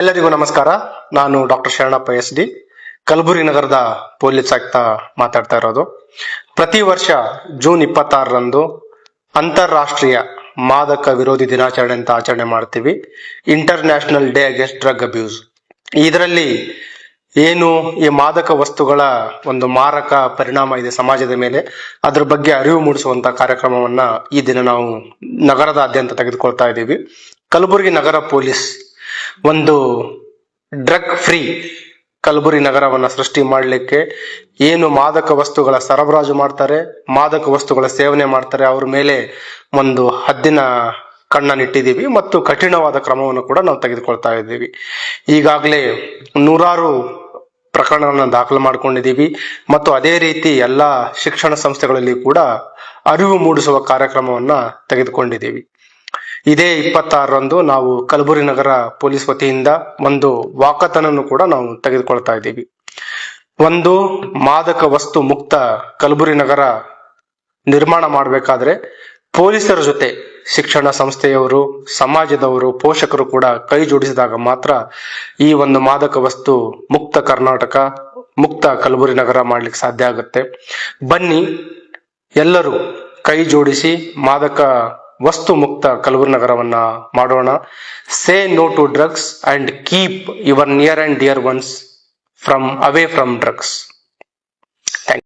ಎಲ್ಲರಿಗೂ ನಮಸ್ಕಾರ. ನಾನು ಡಾಕ್ಟರ್ ಶರಣಪ್ಪ SD, ಕಲಬುರಗಿ ನಗರದ ಪೊಲೀಸ್ ಆಯುಕ್ತ ಮಾತಾಡ್ತಾ ಇರೋದು. ಪ್ರತಿ ವರ್ಷ ಜೂನ್ 26ರಂದು ಅಂತಾರಾಷ್ಟ್ರೀಯ ಮಾದಕ ವಿರೋಧಿ ದಿನಾಚರಣೆ ಅಂತ ಆಚರಣೆ ಮಾಡ್ತೀವಿ. International day against drug abuse. ಇದರಲ್ಲಿ ಏನು ಈ ಮಾದಕ ವಸ್ತುಗಳ ಒಂದು ಮಾರಕ ಪರಿಣಾಮ ಇದೆ ಸಮಾಜದ ಮೇಲೆ, ಅದ್ರ ಬಗ್ಗೆ ಅರಿವು ಮೂಡಿಸುವಂತ ಕಾರ್ಯಕ್ರಮವನ್ನ ಈ ದಿನ ನಾವು ನಗರದಾದ್ಯಂತ ತೆಗೆದುಕೊಳ್ತಾ ಇದ್ದೀವಿ. ಕಲಬುರಗಿ ನಗರ ಪೊಲೀಸ್ ಒಂದು ಡ್ರಗ್ ಫ್ರೀ ಕಲಬುರಗಿ ನಗರವನ್ನ ಸೃಷ್ಟಿ ಮಾಡಲಿಕ್ಕೆ, ಏನು ಮಾದಕ ವಸ್ತುಗಳ ಸರಬರಾಜು ಮಾಡ್ತಾರೆ, ಮಾದಕ ವಸ್ತುಗಳ ಸೇವನೆ ಮಾಡ್ತಾರೆ, ಅವ್ರ ಮೇಲೆ ಒಂದು ಹದ್ದಿನ ಕಣ್ಣನ್ನಿಟ್ಟಿದ್ದೀವಿ ಮತ್ತು ಕಠಿಣವಾದ ಕ್ರಮವನ್ನು ಕೂಡ ನಾವು ತೆಗೆದುಕೊಳ್ತಾ ಇದ್ದೀವಿ. ಈಗಾಗಲೇ 100 ಪ್ರಕರಣಗಳನ್ನು ದಾಖಲು ಮಾಡ್ಕೊಂಡಿದ್ದೀವಿ ಮತ್ತು ಅದೇ ರೀತಿ ಎಲ್ಲಾ ಶಿಕ್ಷಣ ಸಂಸ್ಥೆಗಳಲ್ಲಿ ಕೂಡ ಅರಿವು ಮೂಡಿಸುವ ಕಾರ್ಯಕ್ರಮವನ್ನ ತೆಗೆದುಕೊಂಡಿದ್ದೀವಿ. ಇದೇ 26ರಂದು ನಾವು ಕಲಬುರಗಿ ನಗರ ಪೊಲೀಸ್ ವತಿಯಿಂದ ಒಂದು ವಾಕಥಾನ್ ಕೂಡ ನಾವು ತೆಗೆದುಕೊಳ್ತಾ ಇದ್ದೀವಿ. ಒಂದು ಮಾದಕ ವಸ್ತು ಮುಕ್ತ ಕಲಬುರಗಿ ನಗರ ನಿರ್ಮಾಣ ಮಾಡಬೇಕಾದ್ರೆ ಪೊಲೀಸರ ಜೊತೆ ಶಿಕ್ಷಣ ಸಂಸ್ಥೆಯವರು, ಸಮಾಜದವರು, ಪೋಷಕರು ಕೂಡ ಕೈ ಜೋಡಿಸಿದಾಗ ಮಾತ್ರ ಈ ಒಂದು ಮಾದಕ ವಸ್ತು ಮುಕ್ತ ಕರ್ನಾಟಕ, ಮುಕ್ತ ಕಲಬುರಗಿ ನಗರ ಮಾಡ್ಲಿಕ್ಕೆ ಸಾಧ್ಯ ಆಗುತ್ತೆ. ಬನ್ನಿ ಎಲ್ಲರೂ ಕೈ ಜೋಡಿಸಿ ಮಾದಕ ವಸ್ತು ಮುಕ್ತ ಕಲಬುರಗಿ ನಗರವನ್ನ ಮಾಡೋಣ. Say no to drugs and keep your near and dear ones away from drugs.